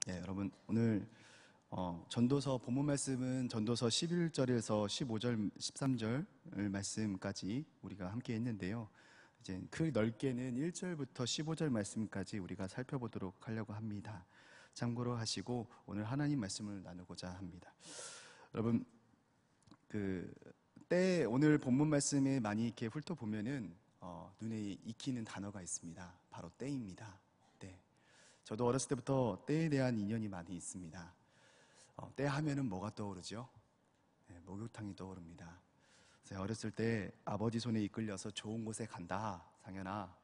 여러분 오늘 전도서 본문 말씀은 전도서 11절에서 15절, 13절 말씀까지 우리가 함께 했는데요. 이제 그 넓게는 1절부터 15절 말씀까지 우리가 살펴보도록 하려고 합니다. 참고로 하시고 오늘 하나님 말씀을 나누고자 합니다. 여러분 오늘 본문 말씀에 많이 이렇게 훑어보면은 눈에 익히는 단어가 있습니다. 바로 때입니다. 때. 저도 어렸을 때부터 때에 대한 인연이 많이 있습니다. 때 하면은 뭐가 떠오르죠? 목욕탕이 떠오릅니다. 제가 어렸을 때 아버지 손에 이끌려서 좋은 곳에 간다, 상현아,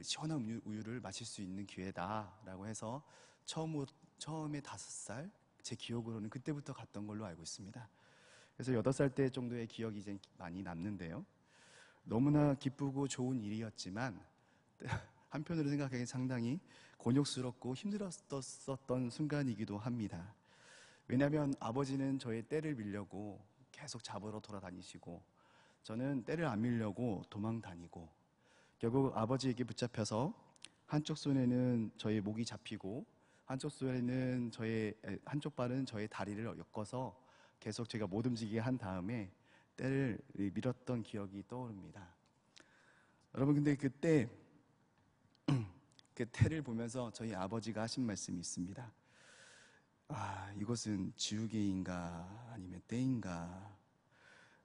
시원한 우유를 마실 수 있는 기회다 라고 해서 처음에 5살, 제 기억으로는 그때부터 갔던 걸로 알고 있습니다. 그래서 8살 때 정도의 기억이 이제 많이 남는데요. 너무나 기쁘고 좋은 일이었지만 한편으로 생각하기엔 상당히 곤욕스럽고 힘들었었던 순간이기도 합니다. 왜냐하면 아버지는 저의 때를 밀려고 계속 잡으러 돌아다니시고 저는 때를 안 밀려고 도망 다니고 결국 아버지에게 붙잡혀서 한쪽 손에는 저의 목이 잡히고 한쪽 발은 저의 다리를 엮어서 계속 제가 못 움직이게 한 다음에 때를 밀었던 기억이 떠오릅니다. 여러분 근데 그때 그 때를 보면서 저희 아버지가 하신 말씀이 있습니다. 이것은 지우개인가 아니면 때인가,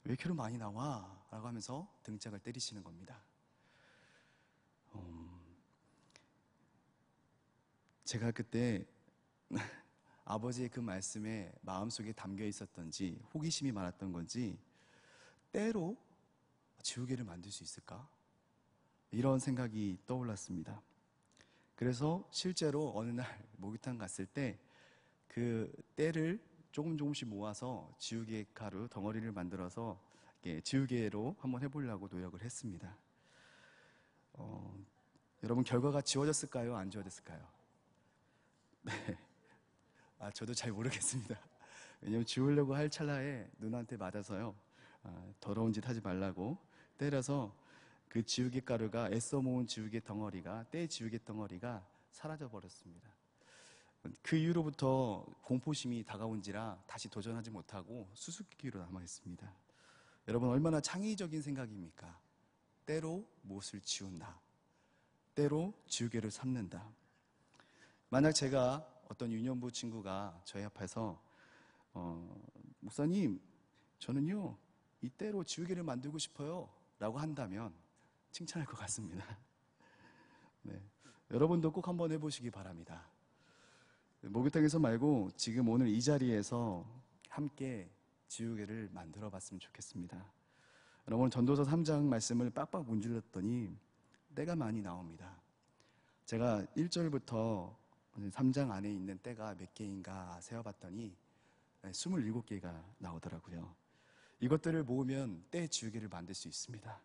왜 이렇게 많이 나와? 라고 하면서 등짝을 때리시는 겁니다. 제가 그때 아버지의 그 말씀에 마음속에 담겨 있었던지 호기심이 많았던 건지 때로 지우개를 만들 수 있을까? 이런 생각이 떠올랐습니다. 그래서 실제로 어느 날 목욕탕 갔을 때 그 때를 조금씩 모아서 지우개 가루 덩어리를 만들어서 지우개로 한번 해보려고 노력을 했습니다. 여러분 결과가 지워졌을까요? 안 지워졌을까요? 네. 저도 잘 모르겠습니다. 왜냐면 지우려고 할 찰나에 누나한테 맞아서요. 더러운 짓 하지 말라고 때려서 그 지우개 가루가, 애써 모은 지우개 덩어리가, 때 지우개 덩어리가 사라져 버렸습니다. 그 이후로부터 공포심이 다가온지라 다시 도전하지 못하고 수수께끼로 남아 있습니다. 여러분 얼마나 창의적인 생각입니까? 때로 못을 지운다. 때로 지우개를 삼는다. 만약 제가 어떤 유년부 친구가 저희 앞에서 목사님, 저는요 이 때로 지우개를 만들고 싶어요 라고 한다면 칭찬할 것 같습니다. 네. 여러분도 꼭 한번 해보시기 바랍니다. 목욕탕에서 말고 지금 오늘 이 자리에서 함께 지우개를 만들어 봤으면 좋겠습니다. 여러분 전도서 3장 말씀을 빡빡 문질렀더니 때가 많이 나옵니다. 제가 1절부터 3장 안에 있는 때가 몇 개인가 세어봤더니 27개가 나오더라고요. 이것들을 모으면 때 지우개를 만들 수 있습니다.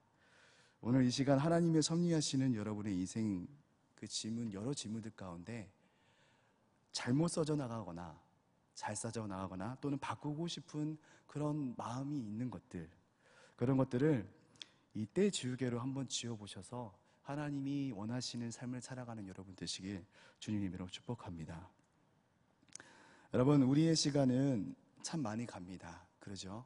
오늘 이 시간 하나님의 섭리하시는 여러분의 인생 그 여러 질문들 가운데 잘못 써져 나가거나 잘 써져 나가거나 또는 바꾸고 싶은 그런 마음이 있는 것들, 그런 것들을 이 때 지우개로 한번 지워보셔서 하나님이 원하시는 삶을 살아가는 여러분 되시길 주님 이름으로 축복합니다. 여러분 우리의 시간은 참 많이 갑니다. 그러죠?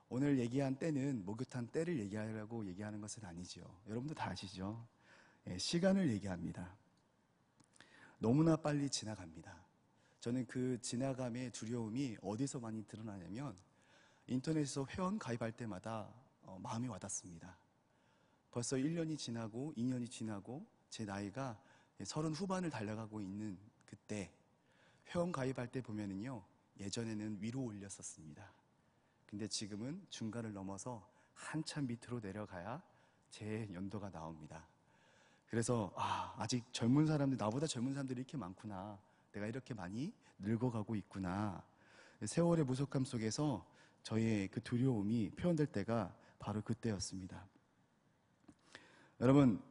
오늘 얘기한 때는 목욕탕 때를 얘기하려고 얘기하는 것은 아니죠. 여러분도 다 아시죠? 시간을 얘기합니다. 너무나 빨리 지나갑니다. 저는 그 지나감의 두려움이 어디서 많이 드러나냐면 인터넷에서 회원 가입할 때마다 마음이 와닿습니다. 벌써 1년이 지나고 2년이 지나고 제 나이가 30 후반을 달려가고 있는 그때 회원 가입할 때 보면은요, 예전에는 위로 올렸었습니다. 근데 지금은 중간을 넘어서 한참 밑으로 내려가야 제 연도가 나옵니다. 그래서 아직 젊은 사람들, 나보다 젊은 사람들이 이렇게 많구나, 내가 이렇게 많이 늙어가고 있구나, 세월의 무속함 속에서 저의 그 두려움이 표현될 때가 바로 그때였습니다. 여러분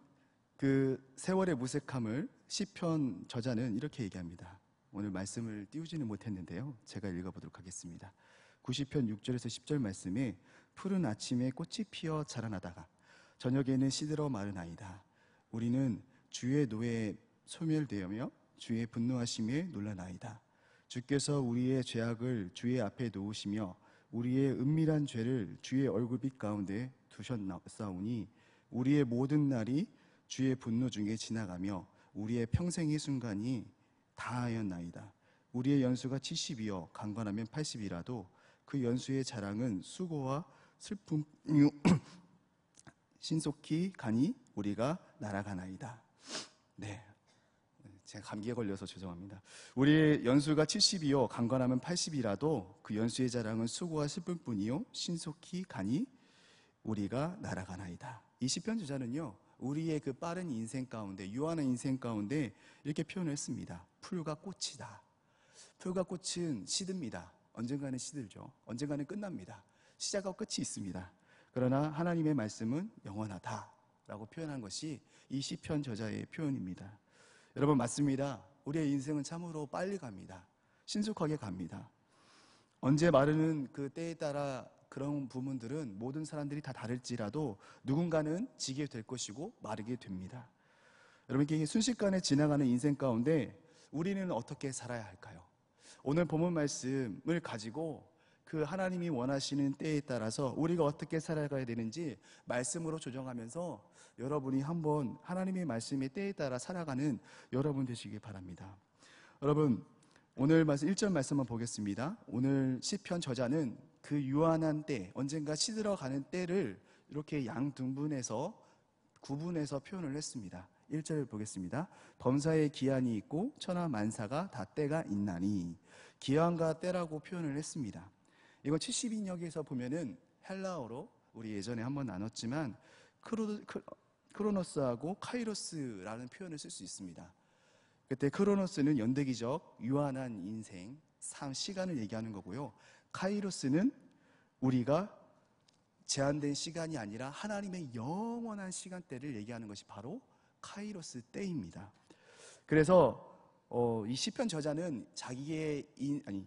그 세월의 무색함을 시편 저자는 이렇게 얘기합니다. 오늘 말씀을 띄우지는 못했는데요, 제가 읽어보도록 하겠습니다. 90편 6절에서 10절 말씀에 푸른 아침에 꽃이 피어 자라나다가 저녁에는 시들어 마르나이다. 우리는 주의 노예에 소멸되며 주의 분노하심에 놀라나이다. 주께서 우리의 죄악을 주의 앞에 놓으시며 우리의 은밀한 죄를 주의 얼굴빛 가운데 두셨사오니 우리의 모든 날이 주의 분노 중에 지나가며 우리의 평생의 순간이 다하였나이다. 우리의 연수가 70이요 강건하면 80이라도 그 연수의 자랑은 수고와 슬픔이요 신속히 가니 우리가 날아가나이다. 네, 제가 감기에 걸려서 죄송합니다. 우리의 연수가 70이요 강건하면 80이라도 그 연수의 자랑은 수고와 슬픔뿐이요 신속히 가니 우리가 날아가나이다. 이 시편 저자는요, 우리의 그 빠른 인생 가운데, 유한한 인생 가운데 이렇게 표현을 했습니다. 풀과 꽃이다. 풀과 꽃은 시듭니다. 언젠가는 시들죠. 언젠가는 끝납니다. 시작과 끝이 있습니다. 그러나 하나님의 말씀은 영원하다라고 표현한 것이 이 시편 저자의 표현입니다. 여러분, 맞습니다. 우리의 인생은 참으로 빨리 갑니다. 신속하게 갑니다. 언제 마르는 그 때에 따라 그런 부분들은 모든 사람들이 다 다를지라도 누군가는 지게 될 것이고 마르게 됩니다. 여러분께 순식간에 지나가는 인생 가운데 우리는 어떻게 살아야 할까요? 오늘 본문 말씀을 가지고 그 하나님이 원하시는 때에 따라서 우리가 어떻게 살아가야 되는지 말씀으로 조정하면서 여러분이 한번 하나님의 말씀의 때에 따라 살아가는 여러분 되시기 바랍니다. 여러분, 오늘 말씀 1절 말씀만 보겠습니다. 오늘 시편 저자는 그 유한한 때, 언젠가 시들어가는 때를 이렇게 양등분해서 구분해서 표현을 했습니다. 1절 보겠습니다. 범사에 기한이 있고 천하 만사가 다 때가 있나니. 기한과 때라고 표현을 했습니다. 이건 70인역에서 보면은 헬라어로 우리 예전에 한번 나눴지만 크로노스하고 카이로스라는 표현을 쓸 수 있습니다. 그때 크로노스는 연대기적 유한한 인생, 삶, 시간을 얘기하는 거고요. 카이로스는 우리가 제한된 시간이 아니라 하나님의 영원한 시간대를 얘기하는 것이 바로 카이로스 때입니다. 그래서 이 시편 저자는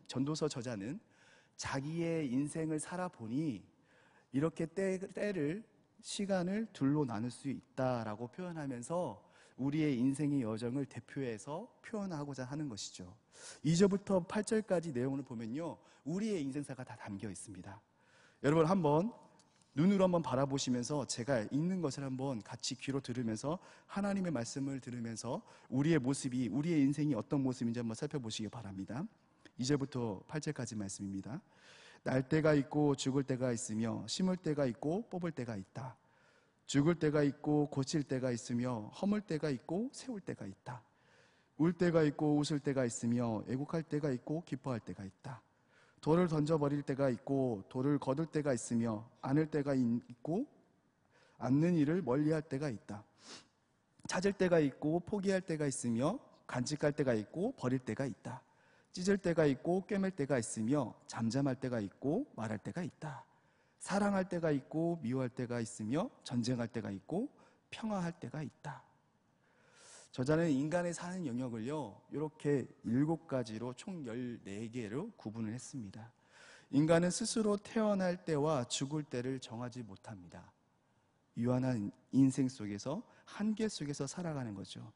전도서 저자는 자기의 인생을 살아보니 이렇게 때를 시간을 둘로 나눌 수 있다라고 표현하면서 우리의 인생의 여정을 대표해서 표현하고자 하는 것이죠. 2절부터 8절까지 내용을 보면요, 우리의 인생사가 다 담겨 있습니다. 여러분 한번 눈으로 한번 바라보시면서 제가 읽는 것을 한번 같이 귀로 들으면서 하나님의 말씀을 들으면서 우리의 모습이, 우리의 인생이 어떤 모습인지 한번 살펴보시기 바랍니다. 2절부터 8절까지 말씀입니다. 날 때가 있고 죽을 때가 있으며 심을 때가 있고 뽑을 때가 있다. 죽을 때가 있고 고칠 때가 있으며 허물 때가 있고 세울 때가 있다. 울 때가 있고 웃을 때가 있으며 애국할 때가 있고 기뻐할 때가 있다. 돌을 던져버릴 때가 있고 돌을 거둘 때가 있으며 안을 때가 있고 않는 일을 멀리할 때가 있다. 찾을 때가 있고 포기할 때가 있으며 간직할 때가 있고 버릴 때가 있다. 찢을 때가 있고 꿰맬 때가 있으며 잠잠할 때가 있고 말할 때가 있다. 사랑할 때가 있고 미워할 때가 있으며 전쟁할 때가 있고 평화할 때가 있다. 저자는 인간의 사는 영역을요, 이렇게 7가지로 총 14개로 구분을 했습니다. 인간은 스스로 태어날 때와 죽을 때를 정하지 못합니다. 유한한 인생 속에서, 한계 속에서 살아가는 거죠.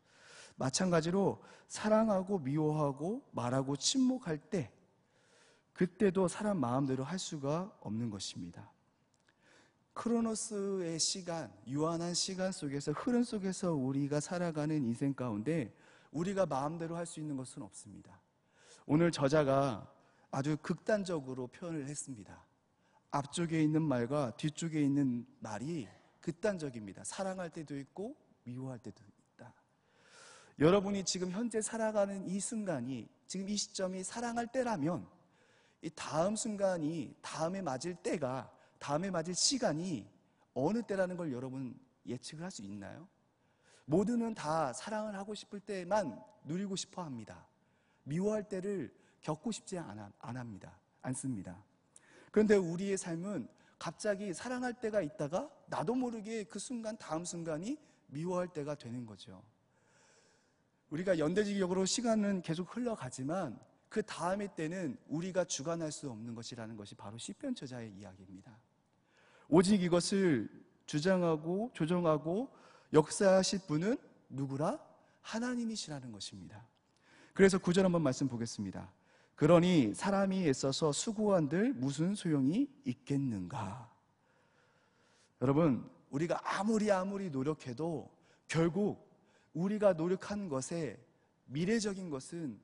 마찬가지로 사랑하고 미워하고 말하고 침묵할 때, 그때도 사람 마음대로 할 수가 없는 것입니다. 크로노스의 시간, 유한한 시간 속에서, 흐름 속에서 우리가 살아가는 인생 가운데 우리가 마음대로 할 수 있는 것은 없습니다. 오늘 저자가 아주 극단적으로 표현을 했습니다. 앞쪽에 있는 말과 뒤쪽에 있는 말이 극단적입니다. 사랑할 때도 있고 미워할 때도 있다. 여러분이 지금 현재 살아가는 이 순간이, 지금 이 시점이 사랑할 때라면 이 다음 순간이, 다음에 맞을 때가, 다음에 맞을 시간이 어느 때라는 걸 여러분 예측을 할 수 있나요? 모두는 다 사랑을 하고 싶을 때만 누리고 싶어 합니다. 미워할 때를 겪고 싶지 않습니다. 그런데 우리의 삶은 갑자기 사랑할 때가 있다가 나도 모르게 그 순간, 다음 순간이 미워할 때가 되는 거죠. 우리가 연대지격으로 시간은 계속 흘러가지만 그 다음의 때는 우리가 주관할 수 없는 것이라는 것이 바로 시편 저자의 이야기입니다. 오직 이것을 주장하고 조정하고 역사하실 분은 누구라? 하나님이시라는 것입니다. 그래서 9절 한번 말씀 보겠습니다. 그러니 사람이 애써서 수고한들 무슨 소용이 있겠는가. 여러분, 우리가 아무리 노력해도 결국 우리가 노력한 것에 미래적인 것은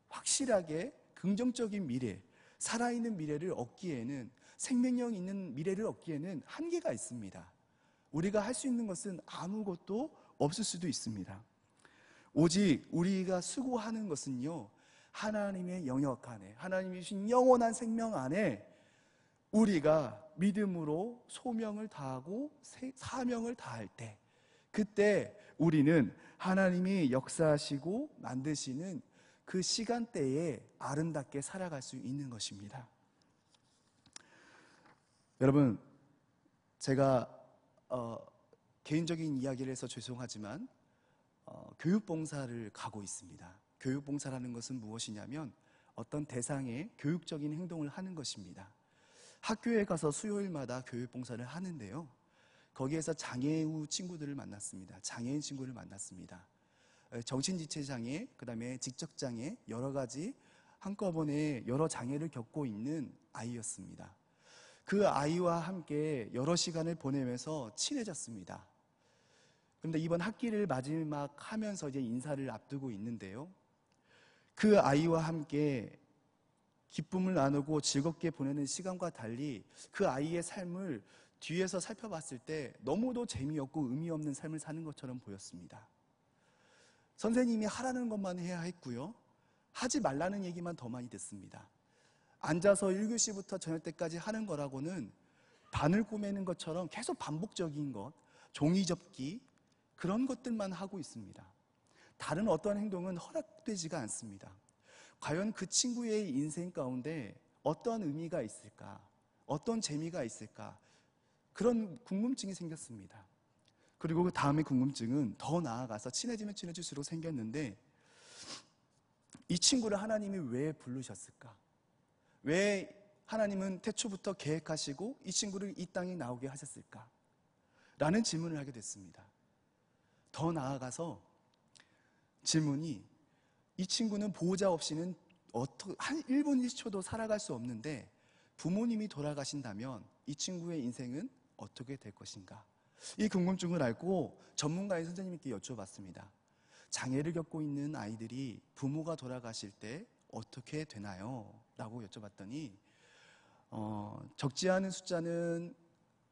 확실하게 긍정적인 미래, 살아있는 미래를 얻기에는, 생명력 있는 미래를 얻기에는 한계가 있습니다. 우리가 할 수 있는 것은 아무것도 없을 수도 있습니다. 오직 우리가 수고하는 것은요, 하나님의 영역 안에, 하나님이 주신 영원한 생명 안에 우리가 믿음으로 소명을 다하고 사명을 다할 때, 그때 우리는 하나님이 역사하시고 만드시는 그 시간대에 아름답게 살아갈 수 있는 것입니다. 여러분, 제가 개인적인 이야기를 해서 죄송하지만 교육봉사를 가고 있습니다. 교육봉사라는 것은 무엇이냐면 어떤 대상의 교육적인 행동을 하는 것입니다. 학교에 가서 수요일마다 교육봉사를 하는데요, 거기에서 장애우 친구들을 만났습니다. 장애인 친구를 만났습니다. 정신지체장애, 그 다음에 직접장애, 여러 가지 한꺼번에 여러 장애를 겪고 있는 아이였습니다. 그 아이와 함께 여러 시간을 보내면서 친해졌습니다. 그런데 이번 학기를 마지막 하면서 이제 인사를 앞두고 있는데요, 그 아이와 함께 기쁨을 나누고 즐겁게 보내는 시간과 달리 그 아이의 삶을 뒤에서 살펴봤을 때 너무도 재미없고 의미 없는 삶을 사는 것처럼 보였습니다. 선생님이 하라는 것만 해야 했고요, 하지 말라는 얘기만 더 많이 듣습니다. 앉아서 1교시부터 저녁 때까지 하는 거라고는 바늘 꼬매는 것처럼 계속 반복적인 것, 종이 접기, 그런 것들만 하고 있습니다. 다른 어떤 행동은 허락되지가 않습니다. 과연 그 친구의 인생 가운데 어떤 의미가 있을까? 어떤 재미가 있을까? 그런 궁금증이 생겼습니다. 그리고 그 다음에 궁금증은 더 나아가서 친해지면 친해질수록 생겼는데, 이 친구를 하나님이 왜 부르셨을까? 왜 하나님은 태초부터 계획하시고 이 친구를 이 땅에 나오게 하셨을까? 라는 질문을 하게 됐습니다. 더 나아가서 질문이, 이 친구는 보호자 없이는 한 1분 1초도 살아갈 수 없는데 부모님이 돌아가신다면 이 친구의 인생은 어떻게 될 것인가? 이 궁금증을 알고 전문가의 선생님께 여쭤봤습니다. 장애를 겪고 있는 아이들이 부모가 돌아가실 때 어떻게 되나요? 라고 여쭤봤더니 적지 않은 숫자는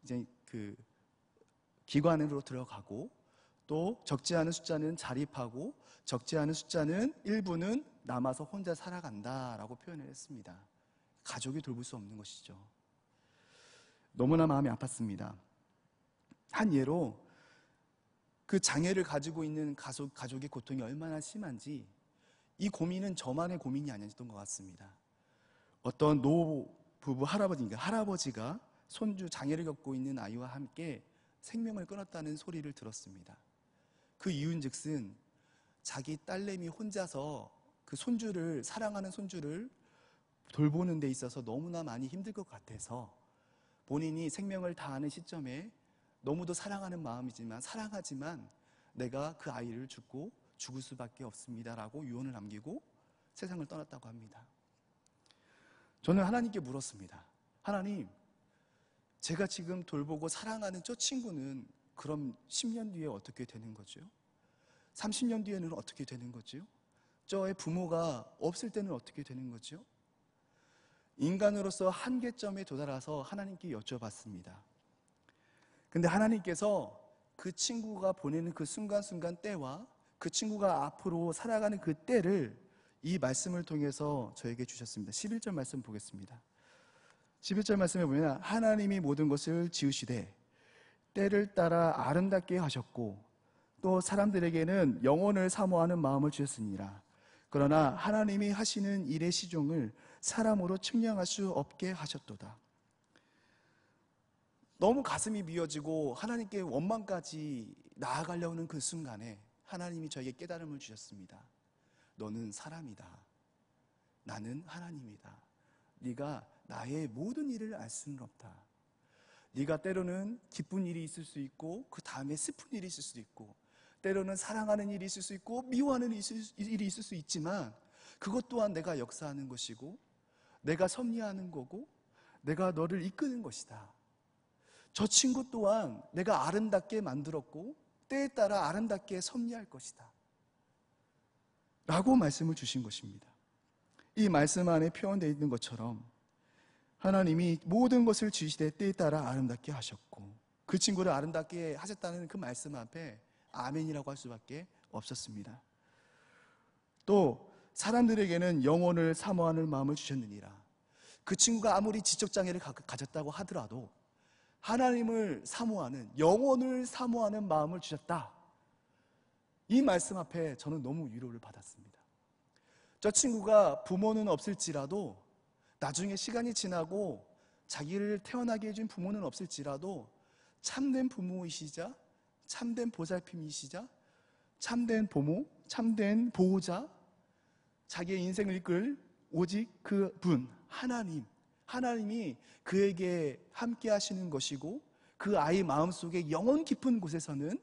이제 그 기관으로 들어가고, 또 적지 않은 숫자는 자립하고, 적지 않은 숫자는 일부는 남아서 혼자 살아간다라고 표현을 했습니다. 가족이 돌볼 수 없는 것이죠. 너무나 마음이 아팠습니다. 한 예로 그 장애를 가지고 있는 가족의 고통이 얼마나 심한지, 이 고민은 저만의 고민이 아니었던 것 같습니다. 어떤 노부부 할아버지가 손주 장애를 겪고 있는 아이와 함께 생명을 끊었다는 소리를 들었습니다. 그 이유인즉슨 자기 딸내미 혼자서 그 손주를, 사랑하는 손주를 돌보는 데 있어서 너무나 많이 힘들 것 같아서 본인이 생명을 다하는 시점에 너무도 사랑하는 마음이지만, 사랑하지만 내가 그 아이를 죽을 수밖에 없습니다라고 유언을 남기고 세상을 떠났다고 합니다. 저는 하나님께 물었습니다. 하나님, 제가 지금 돌보고 사랑하는 저 친구는 그럼 10년 뒤에 어떻게 되는 거죠? 30년 뒤에는 어떻게 되는 거죠? 저의 부모가 없을 때는 어떻게 되는 거죠? 인간으로서 한계점에 도달해서 하나님께 여쭤봤습니다. 근데 하나님께서 그 친구가 보내는 그 순간순간 때와 그 친구가 앞으로 살아가는 그 때를 이 말씀을 통해서 저에게 주셨습니다. 11절 말씀 보겠습니다. 11절 말씀에 보면, 하나님이 모든 것을 지으시되 때를 따라 아름답게 하셨고 또 사람들에게는 영혼을 사모하는 마음을 주셨으니라. 그러나 하나님이 하시는 일의 시종을 사람으로 측량할 수 없게 하셨도다. 너무 가슴이 미어지고 하나님께 원망까지 나아가려는 그 순간에 하나님이 저에게 깨달음을 주셨습니다. 너는 사람이다. 나는 하나님이다. 네가 나의 모든 일을 알 수는 없다. 네가 때로는 기쁜 일이 있을 수 있고 그 다음에 슬픈 일이 있을 수도 있고, 때로는 사랑하는 일이 있을 수 있고 미워하는 일이 있을 수 있지만, 그것 또한 내가 역사하는 것이고 내가 섭리하는 거고 내가 너를 이끄는 것이다. 저 친구 또한 내가 아름답게 만들었고 때에 따라 아름답게 섭리할 것이다 라고 말씀을 주신 것입니다. 이 말씀 안에 표현되어 있는 것처럼 하나님이 모든 것을 지으시되 때에 따라 아름답게 하셨고 그 친구를 아름답게 하셨다는 그 말씀 앞에 아멘이라고 할 수밖에 없었습니다. 또 사람들에게는 영혼을 사모하는 마음을 주셨느니라. 그 친구가 아무리 지적장애를 가졌다고 하더라도 하나님을 사모하는, 영혼을 사모하는 마음을 주셨다. 이 말씀 앞에 저는 너무 위로를 받았습니다. 저 친구가 부모는 없을지라도 나중에 시간이 지나고 자기를 태어나게 해준 부모는 없을지라도 참된 부모이시자 참된 보살핌이시자 참된 부모, 참된 보호자, 자기의 인생을 이끌 오직 그분 하나님이 그에게 함께 하시는 것이고 그 아이 마음속에 영혼 깊은 곳에서는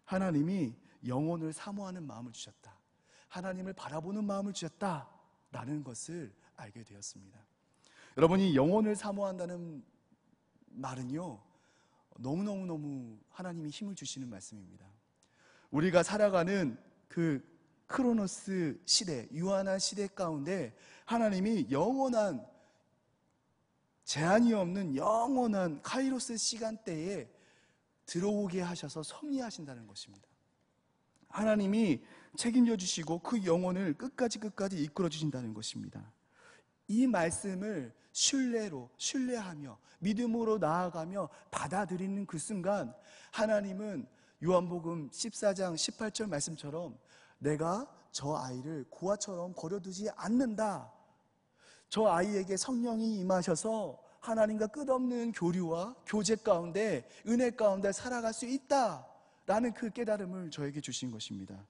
하나님이 영혼을 사모하는 마음을 주셨다. 하나님을 바라보는 마음을 주셨다라는 것을 알게 되었습니다. 여러분이 영혼을 사모한다는 말은요, 너무너무 하나님이 힘을 주시는 말씀입니다. 우리가 살아가는 그 크로노스 시대, 유한한 시대 가운데 하나님이 영원한, 제한이 없는 영원한 카이로스 시간대에 들어오게 하셔서 섭리하신다는 것입니다. 하나님이 책임져 주시고 그 영혼을 끝까지 이끌어 주신다는 것입니다. 이 말씀을 신뢰하며 믿음으로 나아가며 받아들이는 그 순간 하나님은 요한복음 14장 18절 말씀처럼 내가 저 아이를 고아처럼 버려두지 않는다. 저 아이에게 성령이 임하셔서 하나님과 끝없는 교류와 교제 가운데 은혜 가운데 살아갈 수 있다라는 그 깨달음을 저에게 주신 것입니다.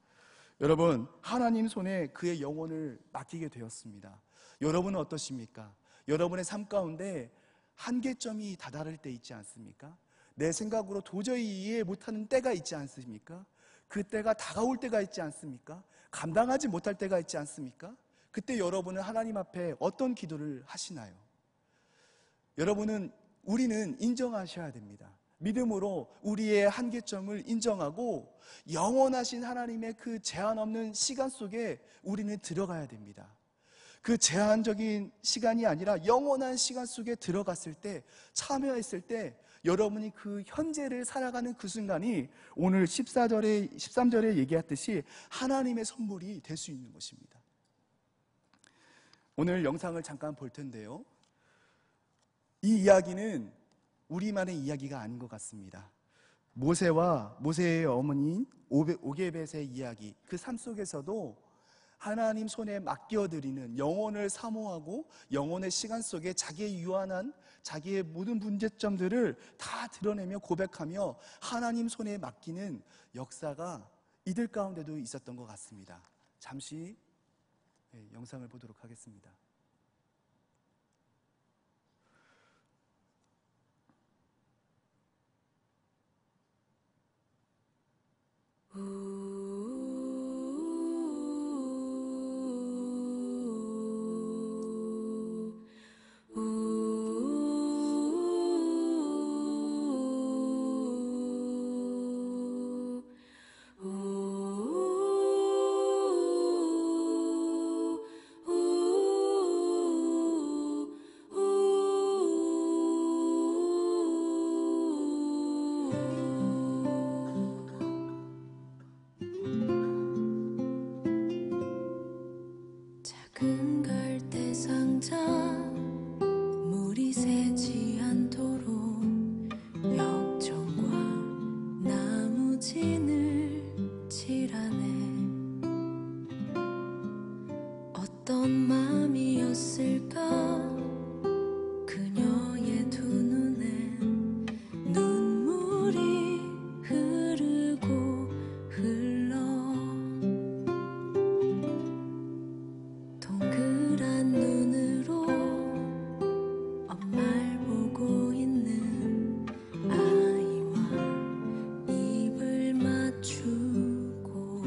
여러분, 하나님 손에 그의 영혼을 맡기게 되었습니다. 여러분은 어떠십니까? 여러분의 삶 가운데 한계점이 다다를 때 있지 않습니까? 내 생각으로 도저히 이해 못하는 때가 있지 않습니까? 그 때가 다가올 때가 있지 않습니까? 감당하지 못할 때가 있지 않습니까? 그때 여러분은 하나님 앞에 어떤 기도를 하시나요? 우리는 인정하셔야 됩니다. 믿음으로 우리의 한계점을 인정하고 영원하신 하나님의 그 제한 없는 시간 속에 우리는 들어가야 됩니다. 그 제한적인 시간이 아니라 영원한 시간 속에 들어갔을 때, 참여했을 때 여러분이 그 현재를 살아가는 그 순간이 오늘 13절에 얘기했듯이 하나님의 선물이 될 수 있는 것입니다. 오늘 영상을 잠깐 볼 텐데요, 이 이야기는 우리만의 이야기가 아닌 것 같습니다. 모세와 모세의 어머니인 오게벳의 이야기, 그 삶 속에서도 하나님 손에 맡겨드리는, 영혼을 사모하고 영혼의 시간 속에 자기의 유한한, 자기의 모든 문제점들을 다 드러내며 고백하며 하나님 손에 맡기는 역사가 이들 가운데도 있었던 것 같습니다. 잠시 영상을 보도록 하겠습니다. 작은 갈대 상자 물이 새지 않도록 역청과 나무진을 칠하네. 어떤 마음이었을까 그녀의 두 눈엔 눈물이 흐르고 흘러 동그란 눈으로 엄마를 보고 있는 아이와 입을 맞추고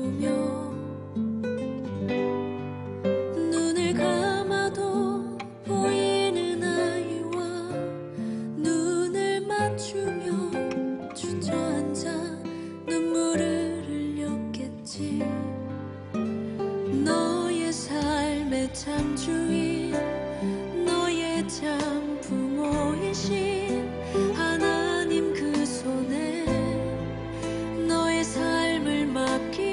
맞추며 눈을 감아도 보이는 아이와 눈을 맞추며 주저앉아 눈물을 흘렸겠지. 너의 삶의 참주인, 너의 참 부모이신 하나님 그 손에 너의 삶을 맡긴다.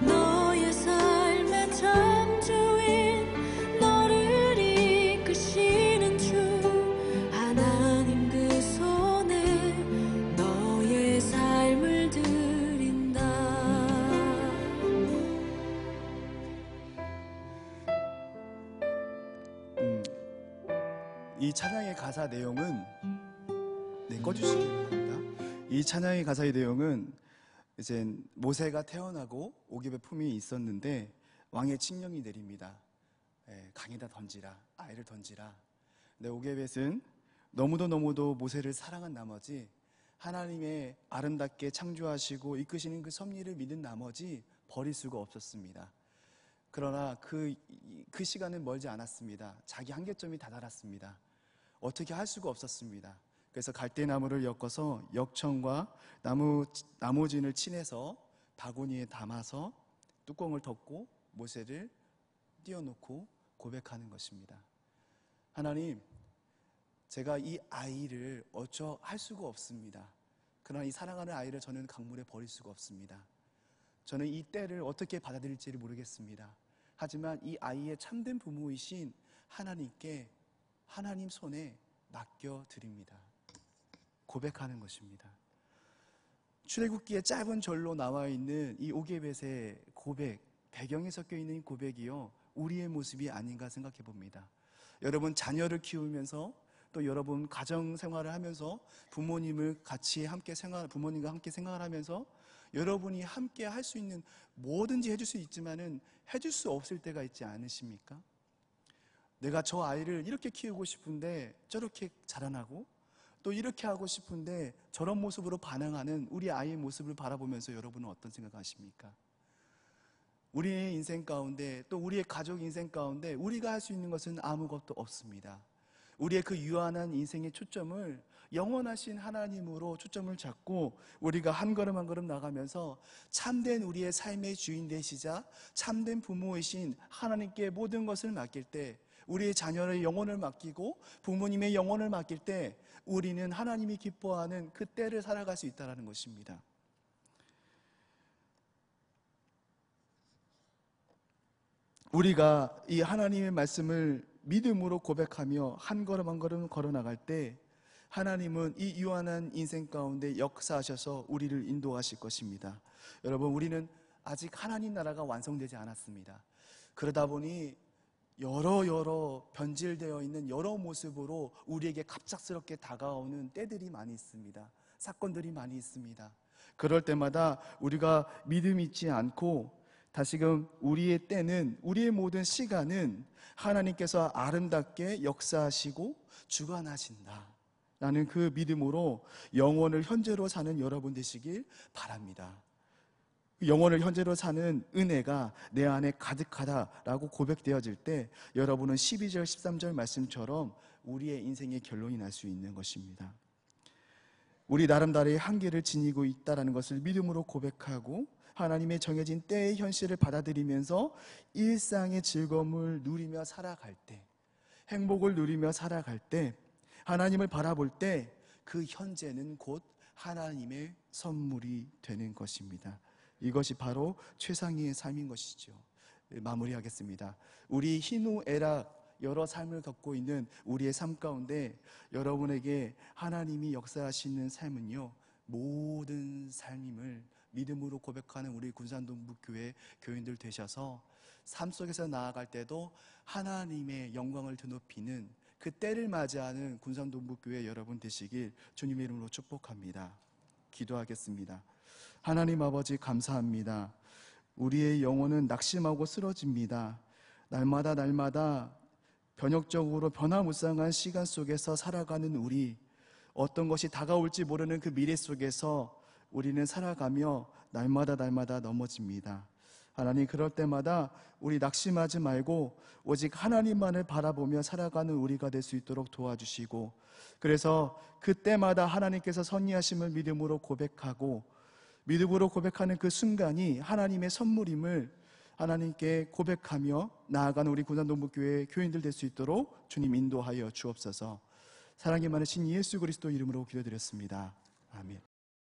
너의 삶의 참주인, 너를 이끄시는 주 하나님 그 손에 너의 삶을 드린다. 이 찬양의 가사 내용은 꺼주시기 바랍니다. 이 찬양의 가사의 내용은 이제 모세가 태어나고 오깁의 품이 있었는데 왕의 칙령이 내립니다. 강에다 던지라, 아이를 던지라. 근데 오깁은 너무도 모세를 사랑한 나머지 하나님의 아름답게 창조하시고 이끄시는 그 섭리를 믿은 나머지 버릴 수가 없었습니다. 그러나 그 시간은 멀지 않았습니다. 자기 한계점이 다다랐습니다. 어떻게 할 수가 없었습니다. 그래서 갈대나무를 엮어서 역청과 나무진을 친해서 바구니에 담아서 뚜껑을 덮고 모세를 띄워놓고 고백하는 것입니다. 하나님, 제가 이 아이를 어쩌 할 수가 없습니다. 그러나 이 사랑하는 아이를 저는 강물에 버릴 수가 없습니다. 저는 이 때를 어떻게 받아들일지를 모르겠습니다. 하지만 이 아이의 참된 부모이신 하나님께 하나님 손에 맡겨드립니다. 고백하는 것입니다. 출애굽기의 짧은 절로 나와 있는 이 오게벳의 고백, 배경에 섞여 있는 이 고백이요, 우리의 모습이 아닌가 생각해 봅니다. 여러분 자녀를 키우면서 또 여러분 가정 생활을 하면서 부모님과 함께 생활을 하면서 여러분이 함께 할 수 있는 뭐든지 해줄 수 있지만은 해줄 수 없을 때가 있지 않으십니까? 내가 저 아이를 이렇게 키우고 싶은데 저렇게 자라나고 또 이렇게 하고 싶은데 저런 모습으로 반응하는 우리 아이의 모습을 바라보면서 여러분은 어떤 생각하십니까? 우리의 인생 가운데 또 우리의 가족 인생 가운데 우리가 할 수 있는 것은 아무것도 없습니다. 우리의 그 유한한 인생의 초점을 영원하신 하나님으로 초점을 잡고 우리가 한 걸음 한 걸음 나가면서 참된 우리의 삶의 주인 되시자 참된 부모이신 하나님께 모든 것을 맡길 때, 우리의 자녀의 영혼을 맡기고 부모님의 영혼을 맡길 때 우리는 하나님이 기뻐하는 그 때를 살아갈 수 있다는 것입니다. 우리가 이 하나님의 말씀을 믿음으로 고백하며 한 걸음 한 걸음 걸어 나갈 때 하나님은 이 유한한 인생 가운데 역사하셔서 우리를 인도하실 것입니다. 여러분, 우리는 아직 하나님 나라가 완성되지 않았습니다. 그러다 보니 여러 변질되어 있는 여러 모습으로 우리에게 갑작스럽게 다가오는 때들이 많이 있습니다. 사건들이 많이 있습니다. 그럴 때마다 우리가 믿음 있지 않고 다시금 우리의 때는, 우리의 모든 시간은 하나님께서 아름답게 역사하시고 주관하신다 라는 그 믿음으로 영혼을 현재로 사는 여러분 되시길 바랍니다. 영혼을 현재로 사는 은혜가 내 안에 가득하다라고 고백되어질 때 여러분은 12절 13절 말씀처럼 우리의 인생의 결론이 날 수 있는 것입니다. 우리 나름대로의 한계를 지니고 있다는 것을 믿음으로 고백하고 하나님의 정해진 때의 현실을 받아들이면서 일상의 즐거움을 누리며 살아갈 때, 행복을 누리며 살아갈 때, 하나님을 바라볼 때 그 현재는 곧 하나님의 선물이 되는 것입니다. 이것이 바로 최상위의 삶인 것이죠. 마무리하겠습니다. 우리 희노애락 여러 삶을 겪고 있는 우리의 삶 가운데 여러분에게 하나님이 역사하시는 삶은요, 모든 삶임을 믿음으로 고백하는 우리 군산동북교회 교인들 되셔서 삶 속에서 나아갈 때도 하나님의 영광을 드높이는 그 때를 맞이하는 군산동북교회 여러분 되시길 주님의 이름으로 축복합니다. 기도하겠습니다. 하나님 아버지, 감사합니다. 우리의 영혼은 낙심하고 쓰러집니다. 날마다 변혁적으로 변화무쌍한 시간 속에서 살아가는 우리, 어떤 것이 다가올지 모르는 그 미래 속에서 우리는 살아가며 날마다 넘어집니다. 하나님, 그럴 때마다 우리 낙심하지 말고 오직 하나님만을 바라보며 살아가는 우리가 될 수 있도록 도와주시고, 그래서 그때마다 하나님께서 선리하심을 믿음으로 고백하는 그 순간이 하나님의 선물임을 하나님께 고백하며 나아가는 우리 군산동북교회 교인들 될 수 있도록 주님 인도하여 주옵소서. 사랑이 많으신 예수 그리스도 이름으로 기도드렸습니다. 아멘.